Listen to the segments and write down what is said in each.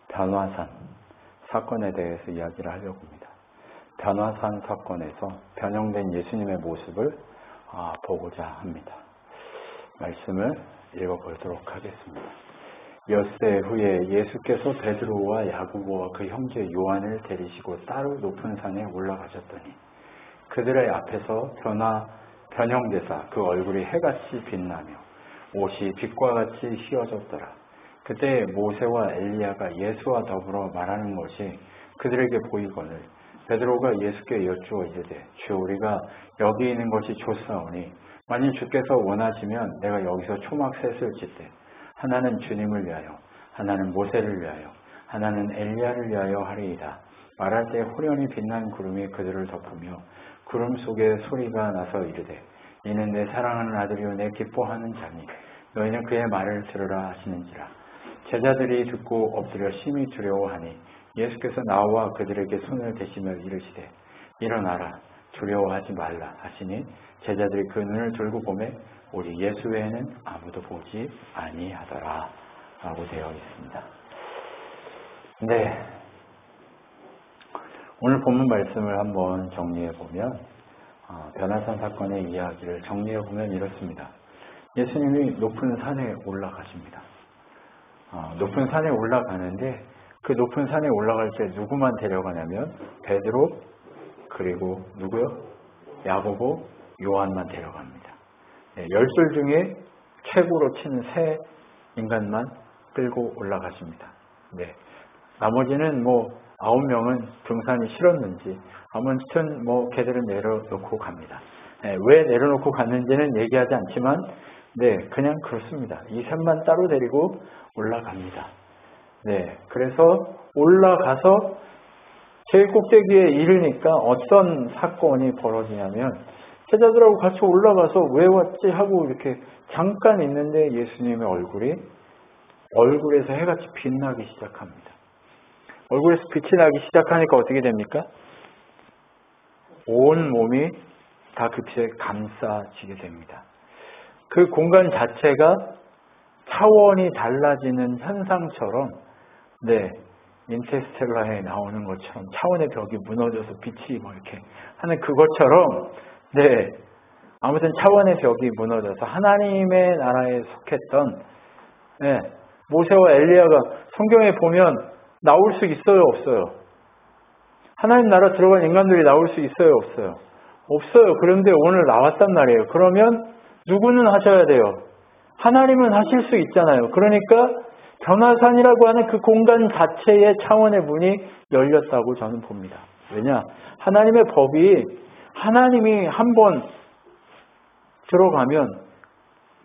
변화산 사건에 대해서 이야기를 하려고 합니다. 변화산 사건에서 변형된 예수님의 모습을 보고자 합니다. 말씀을 읽어보도록 하겠습니다. 엿새 후에 예수께서 베드로와 야고보와 그 형제 요한을 데리시고 따로 높은 산에 올라가셨더니 그들의 앞에서 변형되사 그 얼굴이 해같이 빛나며 옷이 빛과 같이 휘어졌더라. 그때 모세와 엘리야가 예수와 더불어 말하는 것이 그들에게 보이거늘 베드로가 예수께 여쭈어 이르되 주여 우리가 여기 있는 것이 좋사오니 만일 주께서 원하시면 내가 여기서 초막셋을 짓되 하나는 주님을 위하여 하나는 모세를 위하여 하나는 엘리야를 위하여 하리이다. 말할 때 호련히 빛난 구름이 그들을 덮으며 구름 속에 소리가 나서 이르되 이는 내 사랑하는 아들이요 내 기뻐하는 자니 너희는 그의 말을 들으라 하시는지라. 제자들이 듣고 엎드려 심히 두려워하니 예수께서 나와 그들에게 손을 대시며 이르시되 일어나라 두려워하지 말라 하시니 제자들이 그 눈을 들고 보매 우리 예수 외에는 아무도 보지 아니하더라 라고 되어 있습니다. 네, 오늘 본문 말씀을 한번 정리해 보면 변화산 사건의 이야기를 정리해 보면 이렇습니다. 예수님이 높은 산에 올라가십니다. 높은 산에 올라가는데 그 높은 산에 올라갈 때 누구만 데려가냐면 베드로 그리고 누구요? 야고보, 요한만 데려갑니다. 열둘 중에 최고로 치는 세 인간만 끌고 올라가십니다. 네. 나머지는 9명은 등산이 싫었는지 아무튼 걔들은 내려놓고 갑니다. 왜 내려놓고 갔는지는 얘기하지 않지만 그냥 그렇습니다. 이 셋만 따로 데리고 올라갑니다. 그래서 올라가서 제일 꼭대기에 이르니까 어떤 사건이 벌어지냐면 제자들하고 같이 올라가서 왜 왔지 하고 이렇게 잠깐 있는데 예수님의 얼굴에서 해같이 빛나기 시작합니다. 얼굴에서 빛이 나기 시작하니까 어떻게 됩니까? 온 몸이 다 그 빛에 감싸지게 됩니다. 그 공간 자체가 차원이 달라지는 현상처럼 인터스텔라에 나오는 것처럼 차원의 벽이 무너져서 빛이 이렇게 하는 그것처럼 아무튼 차원의 벽이 무너져서 하나님의 나라에 속했던 모세와 엘리야가 성경에 보면 나올 수 있어요, 없어요? 하나님 나라 들어간 인간들이 나올 수 있어요, 없어요? 없어요. 그런데 오늘 나왔단 말이에요. 그러면 누구는 하셔야 돼요? 하나님은 하실 수 있잖아요. 그러니까 변화산이라고 하는 그 공간 자체의 차원의 문이 열렸다고 저는 봅니다. 왜냐? 하나님의 법이 하나님이 한번 들어가면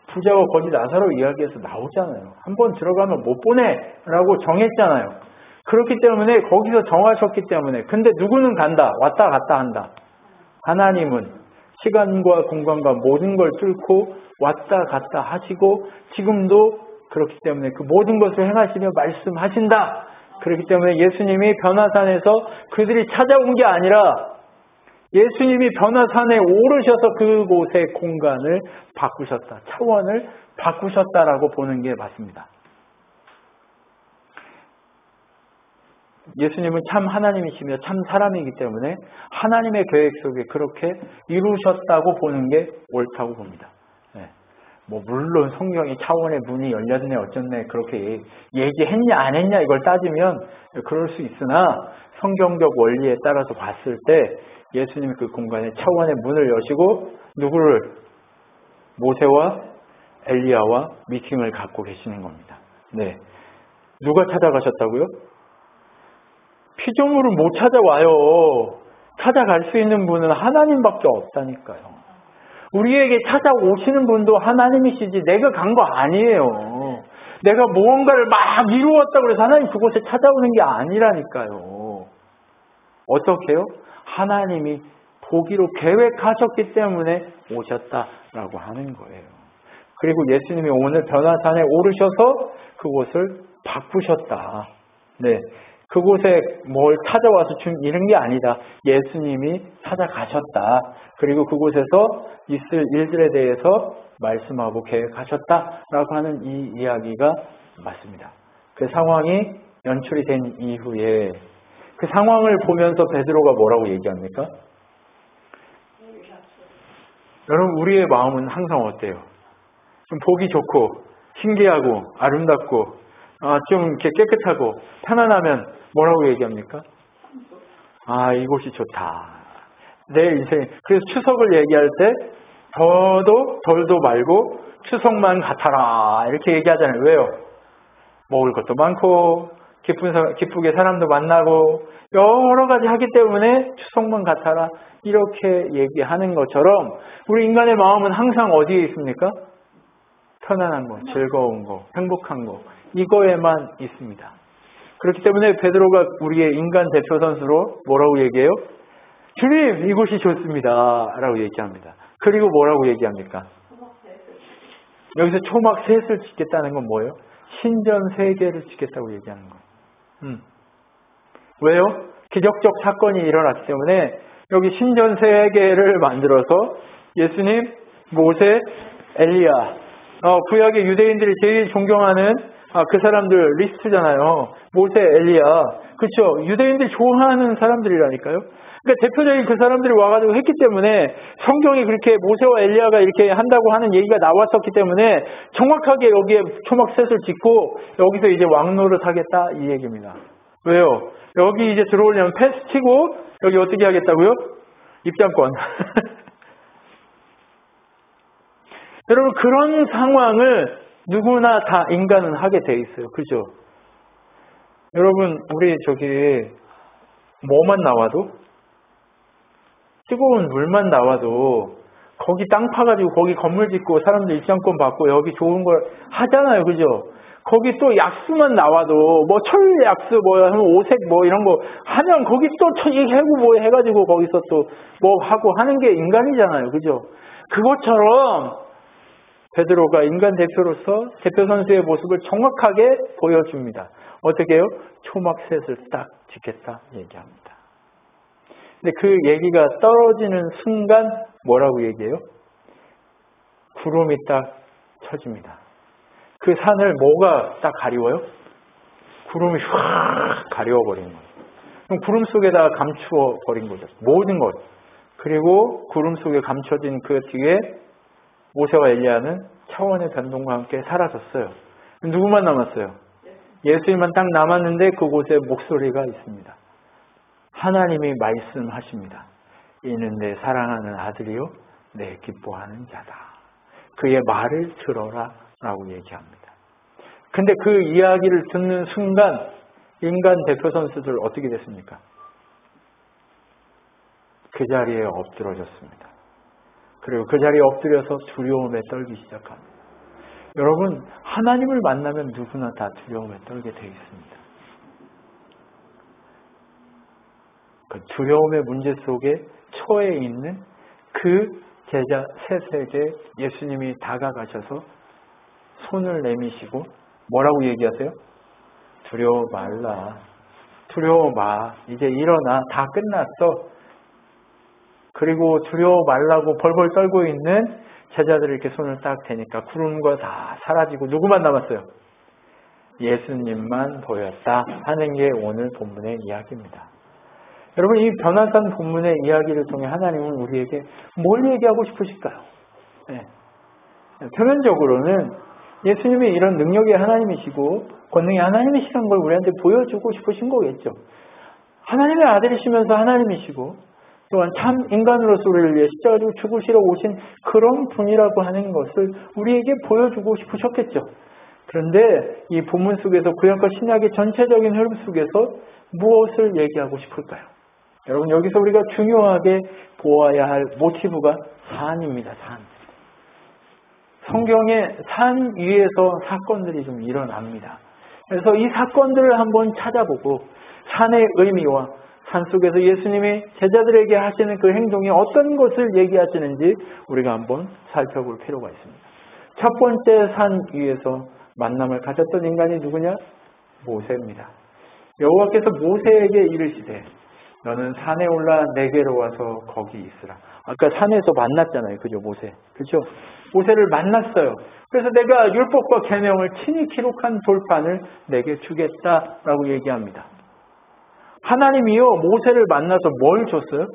부자와 거지 나사로 이야기에서 나오잖아요. 한번 들어가면 못 보내라고 정했잖아요. 그렇기 때문에 거기서 정하셨기 때문에 근데 누구는 간다. 왔다 갔다 한다. 하나님은 시간과 공간과 모든 걸 뚫고 왔다 갔다 하시고 지금도 그렇기 때문에 그 모든 것을 행하시며 말씀하신다. 그렇기 때문에 예수님이 변화산에서 그들이 찾아온 게 아니라 예수님이 변화산에 오르셔서 그곳의 공간을 바꾸셨다. 차원을 바꾸셨다라고 보는 게 맞습니다. 예수님은 참 하나님이시며 참 사람이기 때문에 하나님의 계획 속에 그렇게 이루셨다고 보는 게 옳다고 봅니다. 물론 성경이 차원의 문이 열렸네 어쩌네 그렇게 얘기했냐 안 했냐 이걸 따지면 그럴 수 있으나 성경적 원리에 따라서 봤을 때 예수님이 그 공간에 차원의 문을 여시고 누구를? 모세와 엘리야와 미팅을 갖고 계시는 겁니다. 누가 찾아가셨다고요? 피조물은 못 찾아와요. 찾아갈 수 있는 분은 하나님밖에 없다니까요. 우리에게 찾아오시는 분도 하나님이시지 내가 간 거 아니에요. 내가 무언가를 막 이루었다고 해서 하나님 그곳에 찾아오는 게 아니라니까요. 어떻게 해요? 하나님이 보기로 계획하셨기 때문에 오셨다라고 하는 거예요. 그리고 예수님이 오늘 변화산에 오르셔서 그곳을 바꾸셨다. 그곳에 뭘 찾아와서 이런 게 아니다. 예수님이 찾아가셨다. 그리고 그곳에서 있을 일들에 대해서 말씀하고 계획하셨다라고 하는 이 이야기가 맞습니다. 그 상황이 연출이 된 이후에 그 상황을 보면서 베드로가 뭐라고 얘기합니까? 여러분, 우리의 마음은 항상 어때요? 좀 보기 좋고 신기하고 아름답고 좀 이렇게 깨끗하고 편안하면 뭐라고 얘기합니까? 아, 이곳이 좋다. 내 인생. 그래서 추석을 얘기할 때 더도 덜도 말고 추석만 같아라 이렇게 얘기하잖아요. 왜요? 먹을 것도 많고 기쁘게 사람도 만나고 여러 가지 하기 때문에 추석만 같아라 이렇게 얘기하는 것처럼 우리 인간의 마음은 항상 어디에 있습니까? 편안한 거, 즐거운 거, 행복한 거 이거에만 있습니다. 그렇기 때문에 베드로가 우리의 인간 대표 선수로 뭐라고 얘기해요? 주님, 이곳이 좋습니다 라고 얘기합니다. 그리고 뭐라고 얘기합니까? 여기서 초막 셋을 짓겠다는 건 뭐예요? 신전 3개를 짓겠다고 얘기하는 거예요. 왜요? 기적적 사건이 일어났기 때문에 여기 신전 3개를 만들어서 예수님, 모세, 엘리야 구약의 유대인들이 제일 존경하는 그 사람들 리스트잖아요. 모세, 엘리야. 그렇죠? 유대인들이 좋아하는 사람들이라니까요. 그러니까 대표적인 그 사람들이 와가지고 했기 때문에 성경이 그렇게 모세와 엘리야가 이렇게 한다고 하는 얘기가 나왔었기 때문에 정확하게 여기에 초막셋을 짓고 여기서 이제 왕노릇 하겠다 이 얘기입니다. 왜요? 여기 이제 들어오려면 패스 치고 여기 어떻게 하겠다고요? 입장권. 여러분 그런 상황을 누구나 다 인간은 하게 돼 있어요. 그죠? 여러분 우리 뭐만 나와도 뜨거운 물만 나와도 거기 땅 파가지고 거기 건물 짓고 사람들 입장권 받고 여기 좋은 걸 하잖아요. 그죠? 거기 또 약수만 나와도 뭐 철약수 오색 이런 거 하면 거기 또 해고 해가지고 거기서 또 하고 하는 게 인간이잖아요. 그죠? 그것처럼 베드로가 인간 대표로서 대표 선수의 모습을 정확하게 보여줍니다. 어떻게 해요? 초막셋을 딱 짓겠다 얘기합니다. 근데 그 얘기가 떨어지는 순간 뭐라고 얘기해요? 구름이 딱 쳐집니다. 그 산을 뭐가 딱 가리워요? 구름이 확 가려워버린 거예요. 그럼 구름 속에다가 감추어버린 거죠. 모든 것. 그리고 구름 속에 감춰진 그 뒤에 모세와 엘리야는 차원의 변동과 함께 사라졌어요. 누구만 남았어요? 예수님만 딱 남았는데 그곳에 목소리가 있습니다. 하나님이 말씀하십니다. 이는 내 사랑하는 아들이요 내 기뻐하는 자다. 그의 말을 들어라 라고 얘기합니다. 근데 그 이야기를 듣는 순간 인간 대표 선수들 어떻게 됐습니까? 그 자리에 엎드러졌습니다. 그리고 그 자리에 엎드려서 두려움에 떨기 시작합니다. 여러분 하나님을 만나면 누구나 다 두려움에 떨게 되어 있습니다. 그 두려움의 문제 속에 처해 있는 그 제자 셋에게 예수님이 다가가셔서 손을 내미시고 뭐라고 얘기하세요? 두려워 말라. 두려워 마. 이제 일어나. 다 끝났어. 그리고 두려워 말라고 벌벌 떨고 있는 제자들이 이렇게 손을 딱 대니까 구름과 다 사라지고 누구만 남았어요? 예수님만 보였다 하는 게 오늘 본문의 이야기입니다. 여러분 이 변화산 본문의 이야기를 통해 하나님은 우리에게 뭘 얘기하고 싶으실까요? 네. 표면적으로는 예수님이 이런 능력의 하나님이시고 권능의 하나님이시라는 걸 우리한테 보여주고 싶으신 거겠죠. 하나님의 아들이시면서 하나님이시고 또한 참 인간으로서 우리를 위해 십자가 지고 죽으시러 오신 그런 분이라고 하는 것을 우리에게 보여주고 싶으셨겠죠. 그런데 이 본문 속에서 구약과 신약의 전체적인 흐름 속에서 무엇을 얘기하고 싶을까요? 여러분 여기서 우리가 중요하게 보아야 할 모티브가 산입니다. 산. 성경의 산 위에서 사건들이 좀 일어납니다. 그래서 이 사건들을 한번 찾아보고 산의 의미와 산 속에서 예수님이 제자들에게 하시는 그 행동이 어떤 것을 얘기하시는지 우리가 한번 살펴볼 필요가 있습니다. 첫 번째 산 위에서 만남을 가졌던 인간이 누구냐? 모세입니다. 여호와께서 모세에게 이르시되 너는 산에 올라 내게로 와서 거기 있으라. 아까 산에서 만났잖아요. 그죠? 모세. 그죠? 모세를 만났어요. 그래서 내가 율법과 계명을 친히 기록한 돌판을 내게 주겠다라고 얘기합니다. 하나님이요, 모세를 만나서 뭘 줬어요?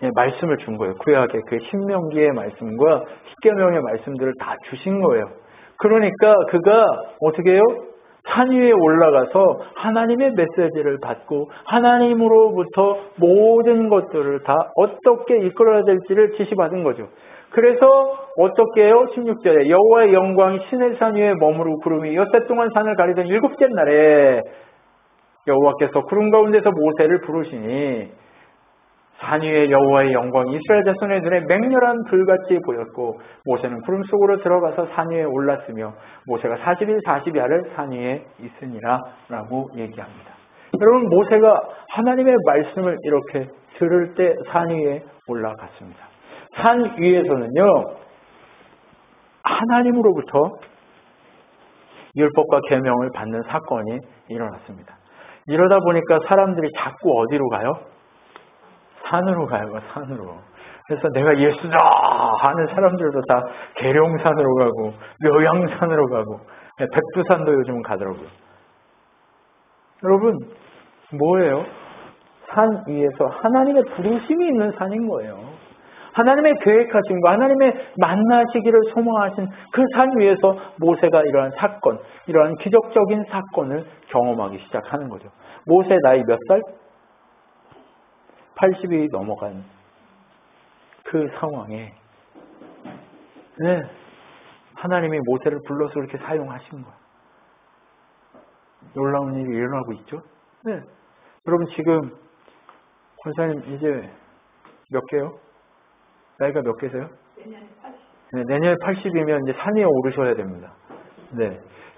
예, 말씀을 준 거예요. 구약의 그 신명기의 말씀과 십계명의 말씀들을 다 주신 거예요. 그러니까 그가 어떻게 해요? 산 위에 올라가서 하나님의 메시지를 받고 하나님으로부터 모든 것들을 다 어떻게 이끌어야 될지를 지시받은 거죠. 그래서 어떻게 해요? 16절에 여호와의 영광이 시내산 위에 머무르고 구름이 엿새 동안 산을 가리던 일곱째 날에 여호와께서 구름 가운데서 모세를 부르시니 산 위에 여호와의 영광이 이스라엘 자손의 눈에 맹렬한 불같이 보였고 모세는 구름 속으로 들어가서 산 위에 올랐으며 모세가 40일 40야를 산 위에 있으니라 라고 얘기합니다. 여러분, 모세가 하나님의 말씀을 이렇게 들을 때 산 위에 올라갔습니다. 산 위에서는요, 하나님으로부터 율법과 계명을 받는 사건이 일어났습니다. 이러다 보니까 사람들이 자꾸 어디로 가요? 산으로 가요, 산으로. 그래서 내가 예수다 하는 사람들도 다 계룡산으로 가고 묘양산으로 가고 백두산도 요즘은 가더라고요. 여러분, 뭐예요? 산 위에서 하나님의 부르심이 있는 산인 거예요. 하나님의 계획하신 거, 하나님의 만나시기를 소망하신 그 산 위에서 모세가 이러한 사건, 이러한 기적적인 사건을 경험하기 시작하는 거죠. 모세 나이 몇 살? 80이 넘어간 그 상황에 하나님이 모세를 불러서 그렇게 사용하신 거예요. 놀라운 일이 일어나고 있죠. 여러분, 지금 권사님 이제 몇 개요? 나이가 몇 개세요? 내년에 80이면 이제 산 위에 오르셔야 됩니다.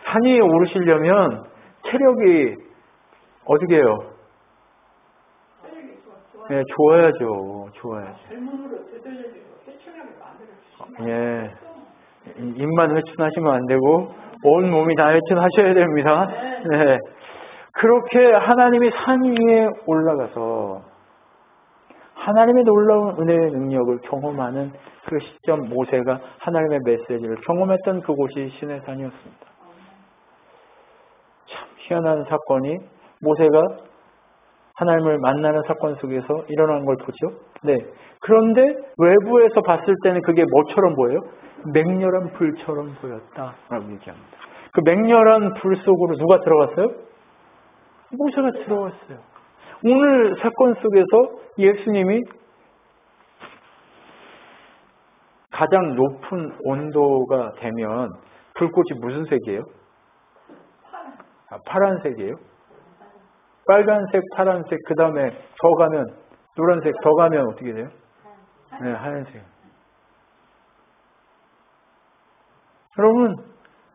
산 위에 오르시려면 체력이 어떻게 해요? 좋아야죠. 예. 입만 회춘하시면 안 되고 온 몸이 다 회춘하셔야 됩니다. 그렇게 하나님이 산 위에 올라가서 하나님의 놀라운 은혜의 능력을 경험하는 그 시점, 모세가 하나님의 메시지를 경험했던 그곳이 시내산이었습니다. 참 희한한 사건이 모세가 하나님을 만나는 사건 속에서 일어난 걸 보죠. 그런데 외부에서 봤을 때는 그게 뭐처럼 보여요? 맹렬한 불처럼 보였다라고 얘기합니다. 그 맹렬한 불 속으로 누가 들어갔어요? 모세가 들어갔어요. 오늘 사건 속에서 예수님이 가장 높은 온도가 되면 불꽃이 무슨 색이에요? 파란색이에요. 빨간색, 파란색, 그 다음에 더 가면 노란색, 더 가면 어떻게 돼요? 하얀색. 여러분,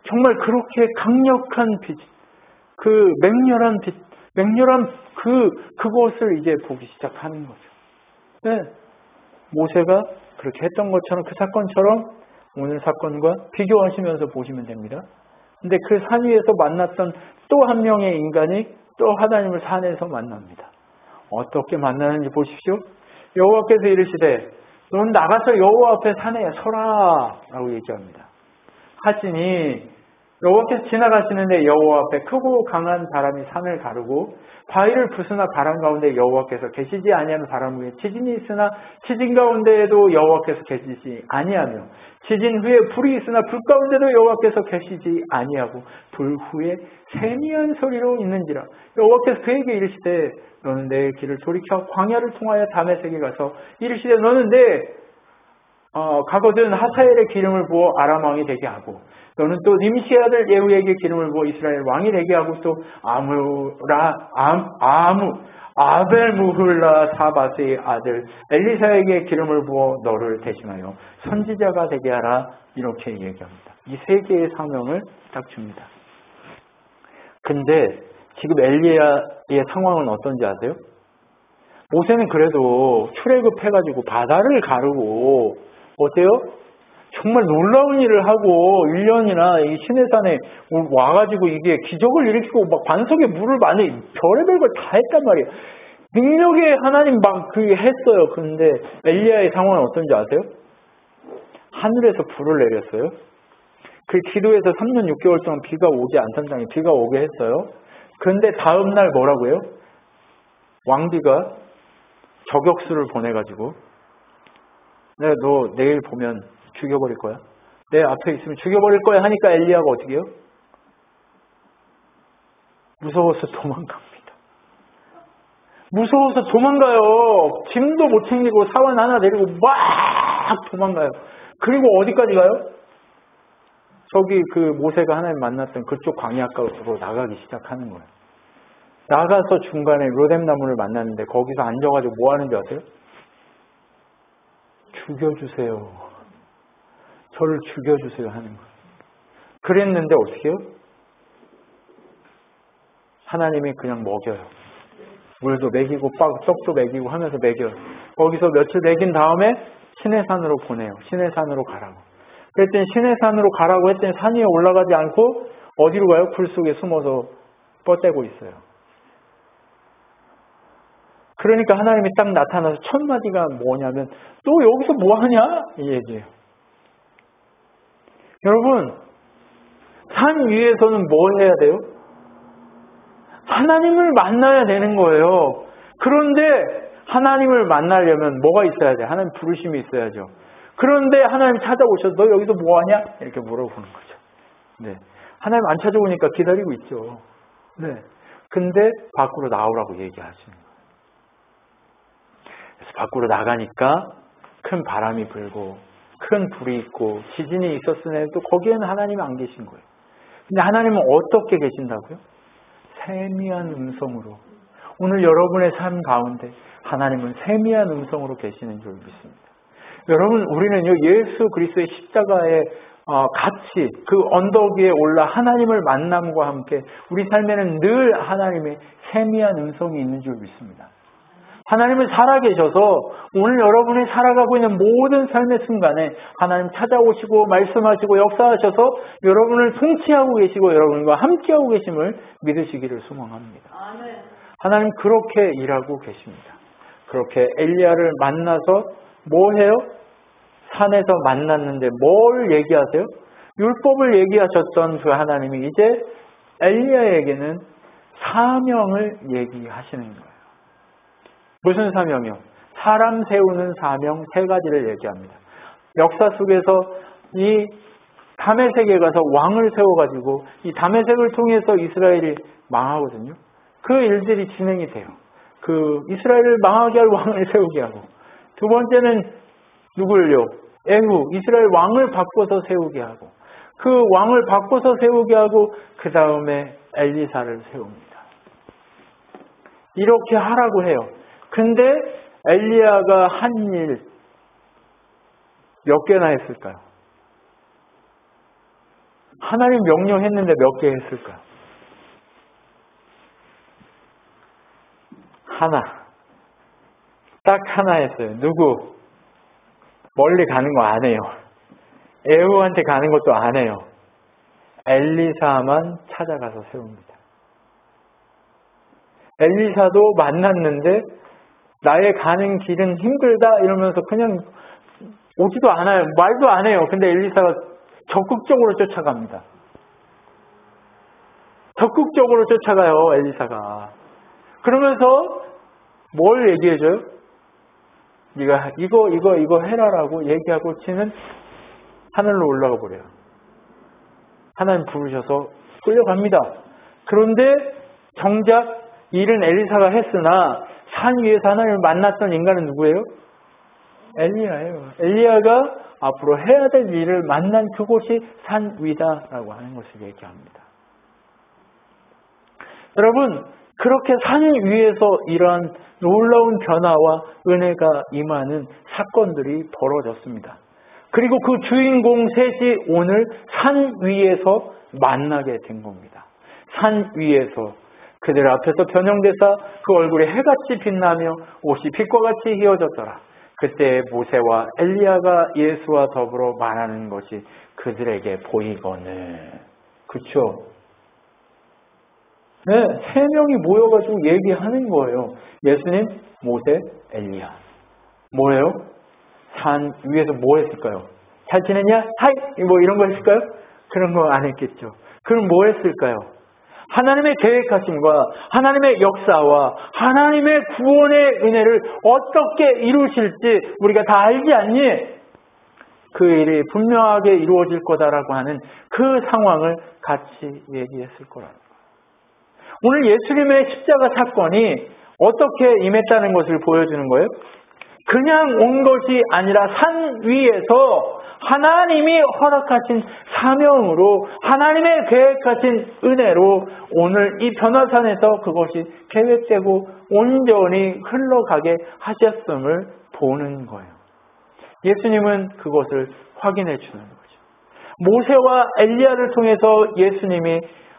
정말 그렇게 강력한 빛, 그 맹렬한 빛, 맹렬한 그것을 이제 보기 시작하는 거죠. 모세가 그렇게 했던 것처럼, 그 사건처럼 오늘 사건과 비교하시면서 보시면 됩니다. 근데 그 산 위에서 만났던 또 한 명의 인간이 또 하나님을 산에서 만납니다. 어떻게 만나는지 보십시오. 여호와께서 이르시되 넌 나가서 여호와 앞에 산에 서라 라고 얘기합니다. 하시니 여호와께서 지나가시는데 여호와 앞에 크고 강한 바람이 산을 가르고 바위를 부수나 바람 가운데 여호와께서 계시지 아니하는 바람 후에 지진이 있으나 지진 가운데에도 여호와께서 계시지 아니하며 지진 후에 불이 있으나 불 가운데도 여호와께서 계시지 아니하고 불 후에 세미한 소리로 있는지라. 여호와께서 그에게 이르시되 너는 내 길을 돌이켜 광야를 통하여 다메섹에 가서 이르시되 너는 내 가거든 하사엘의 기름을 부어 아람 왕이 되게 하고 너는 또 님시의 아들 예후에게 기름을 부어 이스라엘 왕이 되게 하고 또 아벨무훌라 사바스의 아들 엘리사에게 기름을 부어 너를 대신하여 선지자가 되게 하라 이렇게 얘기합니다. 이 세 개의 사명을 딱 줍니다. 근데 지금 엘리야의 상황은 어떤지 아세요? 모세는 그래도 출애굽해가지고 바다를 가르고 어때요? 정말 놀라운 일을 하고 1년이나 이 시내산에 와가지고 이게 기적을 일으키고 막 반석에 물을 많이 별의별 걸 다 했단 말이에요. 능력에 하나님 막 그게 했어요. 그런데 엘리야의 상황은 어떤지 아세요? 하늘에서 불을 내렸어요. 그 기도에서 3년 6개월 동안 비가 오지 않던 땅에 비가 오게 했어요. 그런데 다음 날 뭐라고요? 왕비가 저격수를 보내가지고 내가 너 내일 보면 죽여버릴 거야. 내 앞에 있으면 죽여버릴 거야 하니까 엘리야가 어떻게 해요? 무서워서 도망갑니다. 무서워서 도망가요. 짐도 못 챙기고 사원 하나 내리고 막 도망가요. 그리고 어디까지 가요? 저기 그 모세가 하나님 만났던 그쪽 광야가로 나가기 시작하는 거예요. 나가서 중간에 로뎀나무를 만났는데 거기서 앉아가지고 뭐 하는지 아세요? 죽여주세요. 저를 죽여주세요 하는 거예요. 그랬는데 어떻게 해요? 하나님이 그냥 먹여요. 물도 먹이고 떡도 먹이고 하면서 먹여요. 거기서 며칠 먹인 다음에 시내산으로 보내요. 시내산으로 가라고. 그랬더니 시내산으로 가라고 했더니 산 위에 올라가지 않고 어디로 가요? 풀 속에 숨어서 뻗대고 있어요. 그러니까 하나님이 딱 나타나서 첫 마디가 뭐냐면 너 여기서 뭐하냐? 이 얘기예요. 여러분 산 위에서는 뭐 해야 돼요? 하나님을 만나야 되는 거예요. 그런데 하나님을 만나려면 뭐가 있어야 돼? 하나님 부르심이 있어야죠. 그런데 하나님 찾아오셔서 너 여기서 뭐하냐? 이렇게 물어보는 거죠. 네. 하나님 안 찾아오니까 기다리고 있죠. 네. 근데 밖으로 나오라고 얘기하시는 거예요. 그래서 밖으로 나가니까 큰 바람이 불고 큰 불이 있고 지진이 있었으나 또 거기에는 하나님이 안 계신 거예요. 근데 하나님은 어떻게 계신다고요? 세미한 음성으로. 오늘 여러분의 삶 가운데 하나님은 세미한 음성으로 계시는 줄 믿습니다. 여러분 우리는요 예수 그리스도의 십자가에 같이 그 언덕 위에 올라 하나님을 만남과 함께 우리 삶에는 늘 하나님의 세미한 음성이 있는 줄 믿습니다. 하나님은 살아계셔서 오늘 여러분이 살아가고 있는 모든 삶의 순간에 하나님 찾아오시고 말씀하시고 역사하셔서 여러분을 통치하고 계시고 여러분과 함께하고 계심을 믿으시기를 소망합니다. 하나님 그렇게 일하고 계십니다. 그렇게 엘리야를 만나서 뭐 해요? 산에서 만났는데 뭘 얘기하세요? 율법을 얘기하셨던 그 하나님이 이제 엘리야에게는 사명을 얘기하시는 거예요. 무슨 사명이요? 사람 세우는 사명 세 가지를 얘기합니다. 역사 속에서 이 다메섹에 가서 왕을 세워가지고 이 다메섹을 통해서 이스라엘이 망하거든요. 그 일들이 진행이 돼요. 그 이스라엘을 망하게 할 왕을 세우게 하고 두 번째는 누구를요? 에후, 이스라엘 왕을 바꿔서 세우게 하고 그 왕을 바꿔서 세우게 하고 그 다음에 엘리사를 세웁니다. 이렇게 하라고 해요. 근데 엘리야가 한 일 몇 개나 했을까요? 하나님 명령했는데 몇 개 했을까요? 하나. 딱 하나 했어요. 누구? 멀리 가는 거 안 해요. 에후한테 가는 것도 안 해요. 엘리사만 찾아가서 세웁니다. 엘리사도 만났는데 나의 가는 길은 힘들다 이러면서 그냥 오지도 않아요. 말도 안 해요. 근데 엘리사가 적극적으로 쫓아갑니다. 적극적으로 쫓아가요. 엘리사가. 그러면서 뭘 얘기해줘요? 네가 이거 해라라고 얘기하고 치는 하늘로 올라가 버려요. 하나님 부르셔서 끌려갑니다. 그런데 정작 일은 엘리사가 했으나 산 위에서 하나님을 만났던 인간은 누구예요? 엘리야예요. 엘리야가 앞으로 해야 될 일을 만난 그곳이 산 위다라고 하는 것을 얘기합니다. 여러분 그렇게 산 위에서 이러한 놀라운 변화와 은혜가 임하는 사건들이 벌어졌습니다. 그리고 그 주인공 셋이 오늘 산 위에서 만나게 된 겁니다. 산 위에서 그들 앞에서 변형되사 그 얼굴에 해같이 빛나며 옷이 빛과 같이 휘어졌더라. 그때 모세와 엘리야가 예수와 더불어 말하는 것이 그들에게 보이거늘. 그렇죠? 네, 세 명이 모여가지고 얘기하는 거예요. 예수님, 모세, 엘리야. 뭐예요? 산 위에서 뭐 했을까요? 잘 지냈냐? 하이! 뭐 이런 거 했을까요? 그런 거 안 했겠죠. 그럼 뭐 했을까요? 하나님의 계획하심과 하나님의 역사와 하나님의 구원의 은혜를 어떻게 이루실지 우리가 다 알지 않니? 그 일이 분명하게 이루어질 거다라고 하는 그 상황을 같이 얘기했을 거라는 거예요. 오늘 예수님의 십자가 사건이 어떻게 임했다는 것을 보여주는 거예요? 그냥 온 것이 아니라 산 위에서 하나님이 허락하신 사명으로 하나님의 계획하신 은혜로 오늘 이 변화산에서 그것이 계획되고 온전히 흘러가게 하셨음을 보는 거예요. 예수님은 그것을 확인해 주는 거죠. 모세와 엘리야를 통해서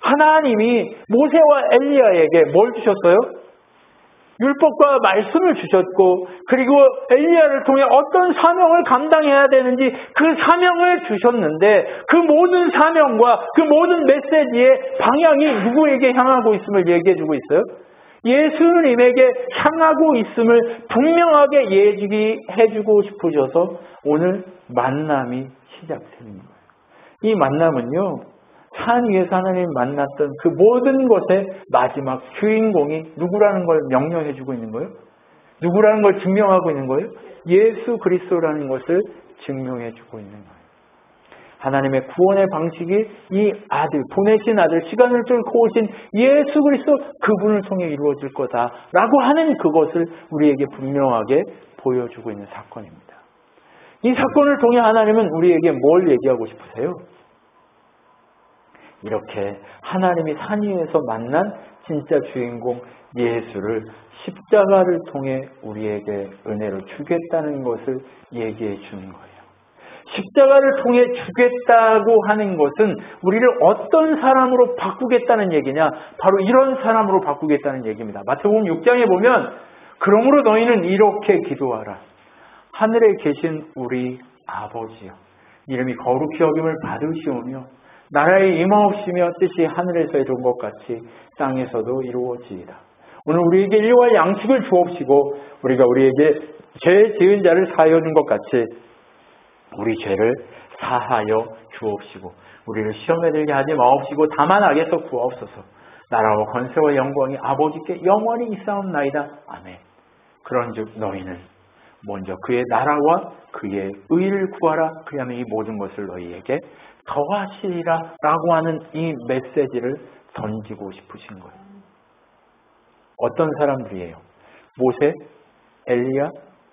하나님이 모세와 엘리야에게 뭘 주셨어요? 율법과 말씀을 주셨고, 그리고 엘리야를 통해 어떤 사명을 감당해야 되는지 그 사명을 주셨는데, 그 모든 사명과 그 모든 메시지의 방향이 누구에게 향하고 있음을 얘기해 주고 있어요? 예수님에게 향하고 있음을 분명하게 얘기해 주고 싶으셔서 오늘 만남이 시작되는 거예요. 이 만남은요, 산 위에서 하나님 만났던 그 모든 것의 마지막 주인공이 누구라는 걸 명령해 주고 있는 거예요? 누구라는 걸 증명하고 있는 거예요? 예수 그리스도라는 것을 증명해 주고 있는 거예요. 하나님의 구원의 방식이 이 아들, 보내신 아들, 시간을 뚫고 오신 예수 그리스도 그분을 통해 이루어질 거다라고 하는 그것을 우리에게 분명하게 보여주고 있는 사건입니다. 이 사건을 통해 하나님은 우리에게 뭘 얘기하고 싶으세요? 이렇게 하나님이 산 위에서 만난 진짜 주인공 예수를 십자가를 통해 우리에게 은혜로 주겠다는 것을 얘기해 주는 거예요. 십자가를 통해 주겠다고 하는 것은 우리를 어떤 사람으로 바꾸겠다는 얘기냐? 바로 이런 사람으로 바꾸겠다는 얘기입니다. 마태복음 6장에 보면 그러므로 너희는 이렇게 기도하라. 하늘에 계신 우리 아버지여, 이름이 거룩히 여김을 받으시오며 나라의 임하옵시며 뜻이 하늘에서 이룬 것 같이 땅에서도 이루어지이다. 오늘 우리에게 일용할 양식을 주옵시고 우리가 우리에게 죄 지은 자를 사하여 준 것 같이 우리 죄를 사하여 주옵시고 우리를 시험에 들게 하지 마옵시고 다만 악에서 구하옵소서. 나라와 권세와 영광이 아버지께 영원히 있사옵나이다. 아멘. 그런즉 너희는 먼저 그의 나라와 그의 의를 구하라. 그리하면 이 모든 것을 너희에게 더하시리라 라고 하는 이 메시지를 던지고 싶으신 거예요. 어떤 사람들이에요? 모세, 엘리야,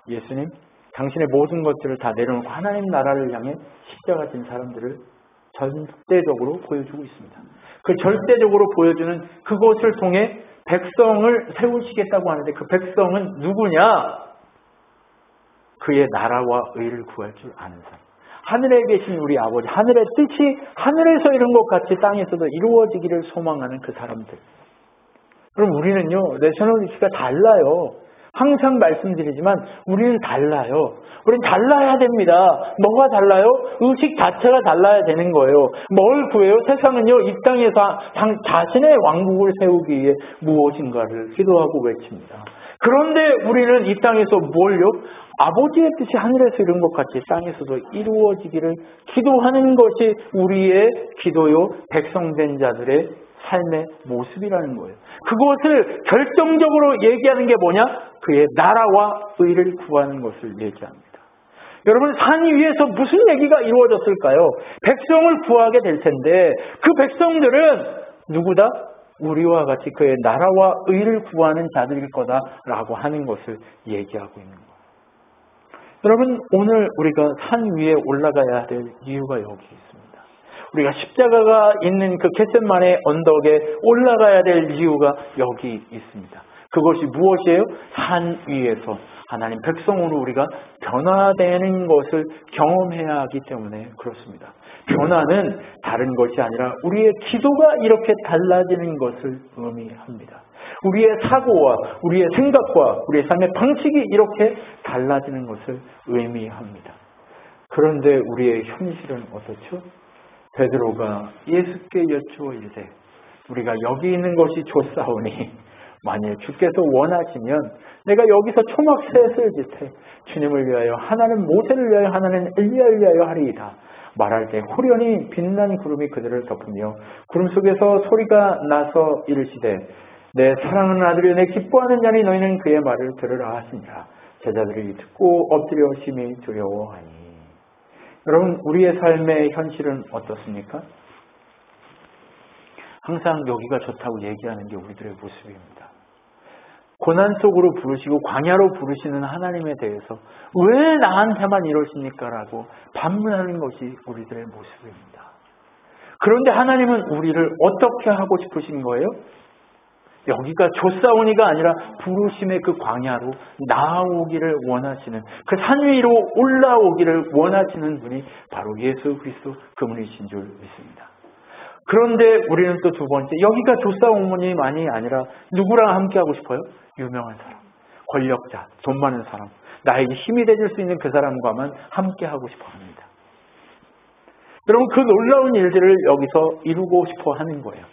예수님, 당신의 모든 것들을 다 내려놓고 하나님 나라를 향해 십자가 진 사람들을 절대적으로 보여주고 있습니다. 그 절대적으로 보여주는 그것을 통해 백성을 세우시겠다고 하는데 그 백성은 누구냐? 그의 나라와 의를 구할 줄 아는 사람. 하늘에 계신 우리 아버지, 하늘의 뜻이 하늘에서 이룬 것 같이 땅에서도 이루어지기를 소망하는 그 사람들. 그럼 우리는요, 내셔널 이슈가 달라요. 항상 말씀드리지만 우리는 달라요. 우리는 달라야 됩니다. 뭐가 달라요? 의식 자체가 달라야 되는 거예요. 뭘 구해요? 세상은요, 이 땅에서 자신의 왕국을 세우기 위해 무엇인가를 기도하고 외칩니다. 그런데 우리는 이 땅에서 뭘요? 아버지의 뜻이 하늘에서 이룬 것 같이 땅에서도 이루어지기를 기도하는 것이 우리의 기도요, 백성된 자들의 삶의 모습이라는 거예요. 그것을 결정적으로 얘기하는 게 뭐냐? 그의 나라와 의를 구하는 것을 얘기합니다. 여러분, 산 위에서 무슨 얘기가 이루어졌을까요? 백성을 구하게 될 텐데 그 백성들은 누구다? 우리와 같이 그의 나라와 의를 구하는 자들일 거다라고 하는 것을 얘기하고 있는 거예요. 여러분, 오늘 우리가 산 위에 올라가야 될 이유가 여기 있습니다. 우리가 십자가가 있는 그 겟세마네 언덕에 올라가야 될 이유가 여기 있습니다. 그것이 무엇이에요? 산 위에서 하나님 백성으로 우리가 변화되는 것을 경험해야 하기 때문에 그렇습니다. 변화는 다른 것이 아니라 우리의 기도가 이렇게 달라지는 것을 의미합니다. 우리의 사고와 우리의 생각과 우리의 삶의 방식이 이렇게 달라지는 것을 의미합니다. 그런데 우리의 현실은 어떻죠? 베드로가 예수께 여쭈어 이르되 우리가 여기 있는 것이 좋사오니 만일 주께서 원하시면 내가 여기서 초막셋을 짓해 주님을 위하여 하나는 모세를 위하여 하나는 엘리야를 위하여 하리이다. 말할 때 호련히 빛난 구름이 그들을 덮으며 구름 속에서 소리가 나서 이르시되 내 사랑하는 아들이여 내 기뻐하는 자니 너희는 그의 말을 들으라 하시니라. 제자들이 듣고 엎드려 심히 두려워하니. 여러분, 우리의 삶의 현실은 어떻습니까? 항상 여기가 좋다고 얘기하는 게 우리들의 모습입니다. 고난 속으로 부르시고 광야로 부르시는 하나님에 대해서 왜 나한테만 이러십니까? 라고 반문하는 것이 우리들의 모습입니다. 그런데 하나님은 우리를 어떻게 하고 싶으신 거예요? 여기가 좋사오니가 아니라 부르심의 그 광야로 나아오기를 원하시는, 그 산 위로 올라오기를 원하시는 분이 바로 예수 그리스도 그분이신 줄 믿습니다. 그런데 우리는 또 두 번째, 여기가 좋사오니만이 아니라 누구랑 함께 하고 싶어요? 유명한 사람, 권력자, 돈 많은 사람, 나에게 힘이 돼줄 수 있는 그 사람과만 함께 하고 싶어 합니다. 여러분, 그 놀라운 일들을 여기서 이루고 싶어 하는 거예요.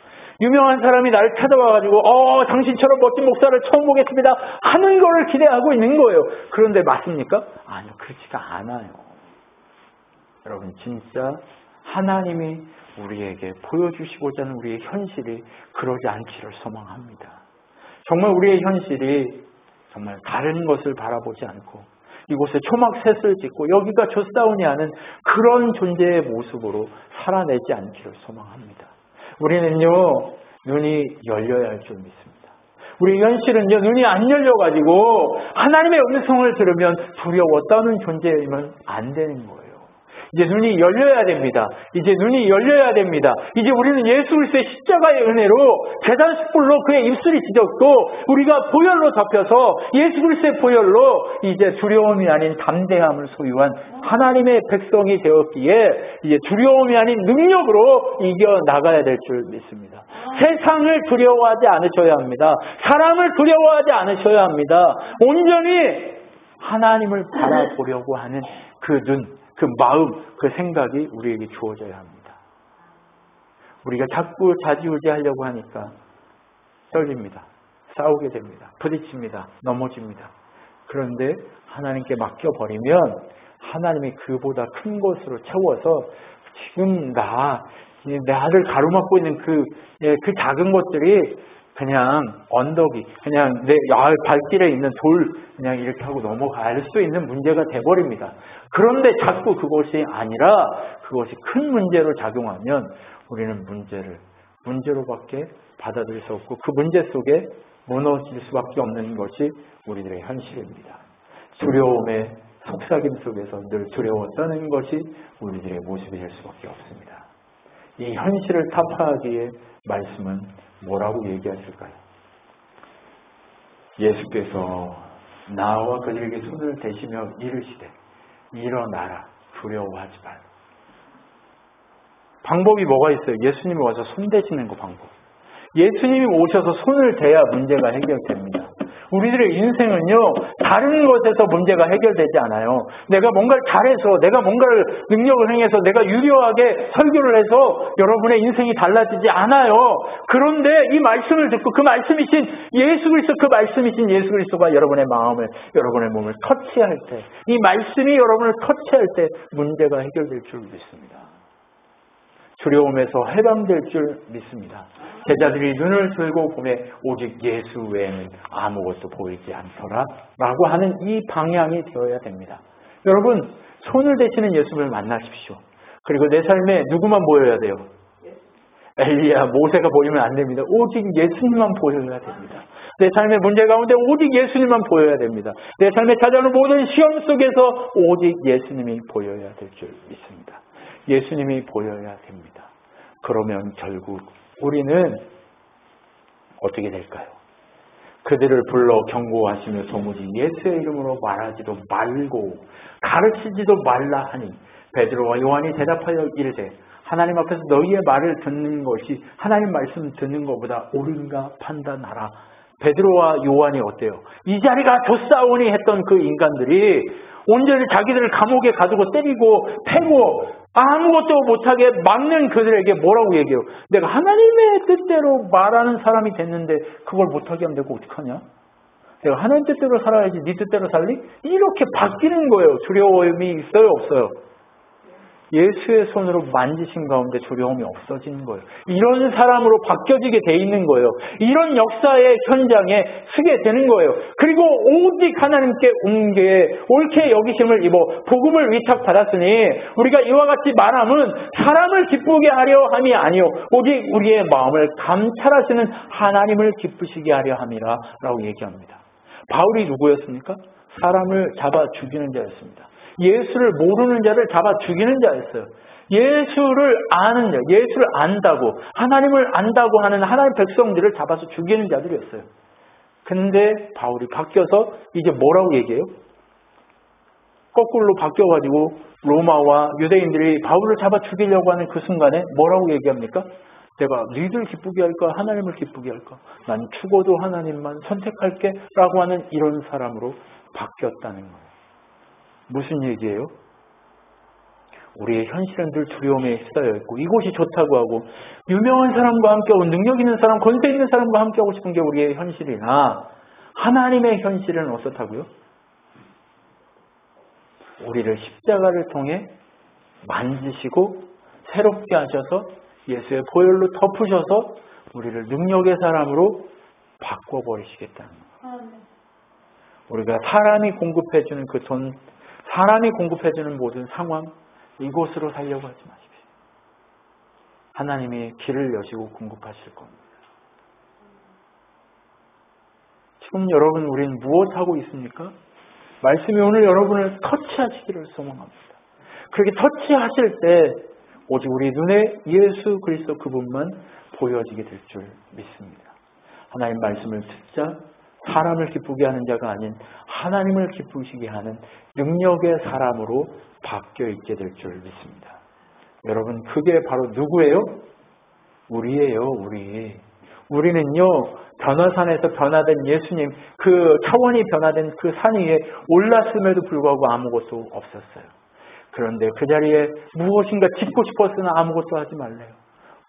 유명한 사람이 나를 찾아와가지고 당신처럼 멋진 목사를 처음 보겠습니다 하는 거를 기대하고 있는 거예요. 그런데 맞습니까? 아니요, 그렇지가 않아요. 여러분, 진짜 하나님이 우리에게 보여주시고자 하는 우리의 현실이 그러지 않기를 소망합니다. 정말 우리의 현실이 정말 다른 것을 바라보지 않고 이곳에 초막셋을 짓고 여기가 좋사오니 하는 그런 존재의 모습으로 살아내지 않기를 소망합니다. 우리는요, 눈이 열려야 할 줄 믿습니다. 우리 현실은요, 눈이 안 열려가지고 하나님의 음성을 들으면 두려워 떠는 존재이면 안 되는 거예요. 이제 눈이 열려야 됩니다. 이제 눈이 열려야 됩니다. 이제 우리는 예수 그리스도의 십자가의 은혜로 제단 숯불로 그의 입술이 찢었고 우리가 보혈로 덮여서 예수 그리스도의 보혈로 이제 두려움이 아닌 담대함을 소유한 하나님의 백성이 되었기에 이제 두려움이 아닌 능력으로 이겨나가야 될 줄 믿습니다. 세상을 두려워하지 않으셔야 합니다. 사람을 두려워하지 않으셔야 합니다. 온전히 하나님을 바라보려고 하는 그 눈, 그 마음, 그 생각이 우리에게 주어져야 합니다. 우리가 자꾸 좌지우지하려고 하니까 떨립니다. 싸우게 됩니다. 부딪힙니다. 넘어집니다. 그런데 하나님께 맡겨버리면 하나님이 그보다 큰 것으로 채워서 지금 내 아들 가로막고 있는 그 작은 것들이 그냥 언덕이, 그냥 내 발길에 있는 돌, 그냥 이렇게 하고 넘어갈 수 있는 문제가 돼버립니다. 그런데 자꾸 그것이 아니라 그것이 큰 문제로 작용하면 우리는 문제로밖에 받아들일 수 없고 그 문제 속에 무너질 수밖에 없는 것이 우리들의 현실입니다. 두려움의 속삭임 속에서 늘 두려워 떠는 것이 우리들의 모습이 될 수밖에 없습니다. 이 현실을 타파하기에 말씀은 뭐라고 얘기하실까요? 예수께서 나와 그들에게 손을 대시며 이르시되 일어나라, 두려워하지 말라. 방법이 뭐가 있어요? 예수님이 와서 손 대시는 거 방법. 예수님이 오셔서 손을 대야 문제가 해결됩니다. 우리들의 인생은요, 다른 것에서 문제가 해결되지 않아요. 내가 뭔가를 잘해서, 내가 뭔가를 능력을 행해서, 내가 유려하게 설교를 해서 여러분의 인생이 달라지지 않아요. 그런데 이 말씀을 듣고 그 말씀이신 예수 그리스도, 그 말씀이신 예수 그리스도가 여러분의 마음을, 여러분의 몸을 터치할 때, 이 말씀이 여러분을 터치할 때 문제가 해결될 줄 믿습니다. 두려움에서 해방될 줄 믿습니다. 제자들이 눈을 들고 보매 오직 예수 외에는 아무것도 보이지 않더라 라고 하는 이 방향이 되어야 됩니다. 여러분, 손을 대시는 예수를 만나십시오. 그리고 내 삶에 누구만 보여야 돼요? 엘리야, 모세가 보이면 안 됩니다. 오직 예수님만 보여야 됩니다. 내 삶의 문제 가운데 오직 예수님만 보여야 됩니다. 내 삶에 찾아오는 모든 시험 속에서 오직 예수님이 보여야 될 줄 믿습니다. 예수님이 보여야 됩니다. 그러면 결국 우리는 어떻게 될까요? 그들을 불러 경고하시며 도무지 예수의 이름으로 말하지도 말고 가르치지도 말라 하니 베드로와 요한이 대답하여 이르되 하나님 앞에서 너희의 말을 듣는 것이 하나님 말씀 듣는 것보다 옳은가 판단하라. 베드로와 요한이 어때요? 이 자리가 좋사오니 했던 그 인간들이 온전히 자기들을 감옥에 가두고 때리고 패고 아무것도 못하게 막는 그들에게 뭐라고 얘기해요? 내가 하나님의 뜻대로 말하는 사람이 됐는데 그걸 못하게 하면 내가 어떡하냐? 내가 하나님 뜻대로 살아야지 네 뜻대로 살리? 이렇게 바뀌는 거예요. 두려움이 있어요? 없어요? 예수의 손으로 만지신 가운데 두려움이 없어지는 거예요. 이런 사람으로 바뀌어지게 돼 있는 거예요. 이런 역사의 현장에 서게 되는 거예요. 그리고 오직 하나님께 옳게 여기심을 입어 복음을 위탁받았으니 우리가 이와 같이 말함은 사람을 기쁘게 하려 함이 아니요 오직 우리의 마음을 감찰하시는 하나님을 기쁘시게 하려 함이라 라고 얘기합니다. 바울이 누구였습니까? 사람을 잡아 죽이는 자였습니다. 예수를 모르는 자를 잡아 죽이는 자였어요. 예수를 아는 자, 예수를 안다고 하나님을 안다고 하는 하나님 백성들을 잡아서 죽이는 자들이었어요. 근데 바울이 바뀌어서 이제 뭐라고 얘기해요? 거꾸로 바뀌어가지고 로마와 유대인들이 바울을 잡아 죽이려고 하는 그 순간에 뭐라고 얘기합니까? 내가 너희들 기쁘게 할까? 하나님을 기쁘게 할까? 난 죽어도 하나님만 선택할게 라고 하는 이런 사람으로 바뀌었다는 거예요. 무슨 얘기예요? 우리의 현실은 늘 두려움에 휩싸여 있고 이곳이 좋다고 하고 유명한 사람과 함께하고 능력 있는 사람, 권세 있는 사람과 함께하고 싶은 게 우리의 현실이나 하나님의 현실은 어떻다고요? 우리를 십자가를 통해 만지시고 새롭게 하셔서 예수의 보혈로 덮으셔서 우리를 능력의 사람으로 바꿔버리시겠다는 거예요. 우리가 사람이 공급해주는 그 돈, 사람이 공급해주는 모든 상황, 이곳으로 살려고 하지 마십시오. 하나님이 길을 여시고 공급하실 겁니다. 지금 여러분 우리는 무엇하고 있습니까? 말씀이 오늘 여러분을 터치하시기를 소망합니다. 그렇게 터치하실 때 오직 우리 눈에 예수 그리스도 그분만 보여지게 될 줄 믿습니다. 하나님 말씀을 듣자 사람을 기쁘게 하는 자가 아닌 하나님을 기쁘시게 하는 능력의 사람으로 바뀌어 있게 될 줄 믿습니다. 여러분 그게 바로 누구예요? 우리예요. 우리는요 변화산에서 변화된 예수님 그 차원이 변화된 그 산 위에 올랐음에도 불구하고 아무것도 없었어요. 그런데 그 자리에 무엇인가 짓고 싶었으나 아무것도 하지 말래요.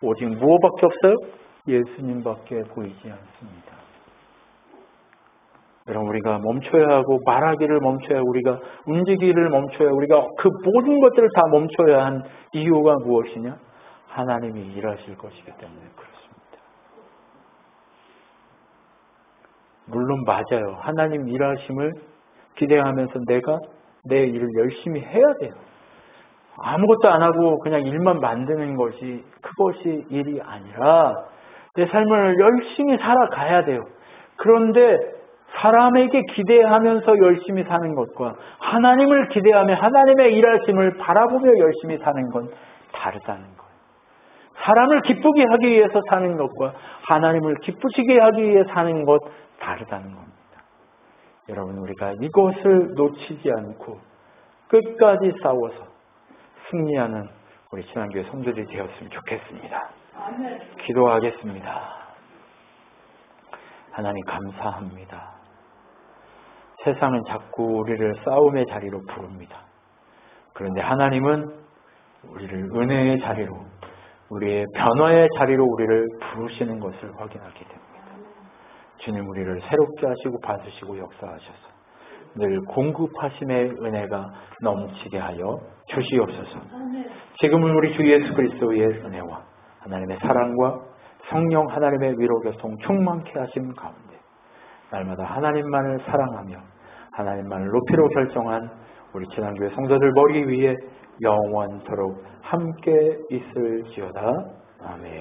오직 무엇밖에 없어요? 예수님밖에 보이지 않습니다. 여러분 우리가 멈춰야 하고 말하기를 멈춰야 하고 우리가 움직이기를 멈춰야 하고 우리가 그 모든 것들을 다 멈춰야 한 이유가 무엇이냐? 하나님이 일하실 것이기 때문에 그렇습니다. 물론 맞아요. 하나님 일하심을 기대하면서 내가 내 일을 열심히 해야 돼요. 아무것도 안 하고 그냥 일만 만드는 것이 그것이 일이 아니라 내 삶을 열심히 살아가야 돼요. 그런데 사람에게 기대하면서 열심히 사는 것과 하나님을 기대하며 하나님의 일하심을 바라보며 열심히 사는 건 다르다는 거예요. 사람을 기쁘게 하기 위해서 사는 것과 하나님을 기쁘시게 하기 위해 사는 것 다르다는 겁니다. 여러분 우리가 이것을 놓치지 않고 끝까지 싸워서 승리하는 우리 신앙교회 성도들이 되었으면 좋겠습니다. 기도하겠습니다. 하나님 감사합니다. 세상은 자꾸 우리를 싸움의 자리로 부릅니다. 그런데 하나님은 우리를 은혜의 자리로 우리의 변화의 자리로 우리를 부르시는 것을 확인하게 됩니다. 주님 우리를 새롭게 하시고 받으시고 역사하셔서 늘 공급하심의 은혜가 넘치게 하여 주시옵소서. 지금은 우리 주 예수 그리스도의 은혜와 하나님의 사랑과 성령 하나님의 위로 교통 충만케 하심 가운데 날마다 하나님만을 사랑하며 하나님만을 높이로 결정한 우리 신앙교회 성도들 머리 위에 영원토록 함께 있을지어다. 아멘.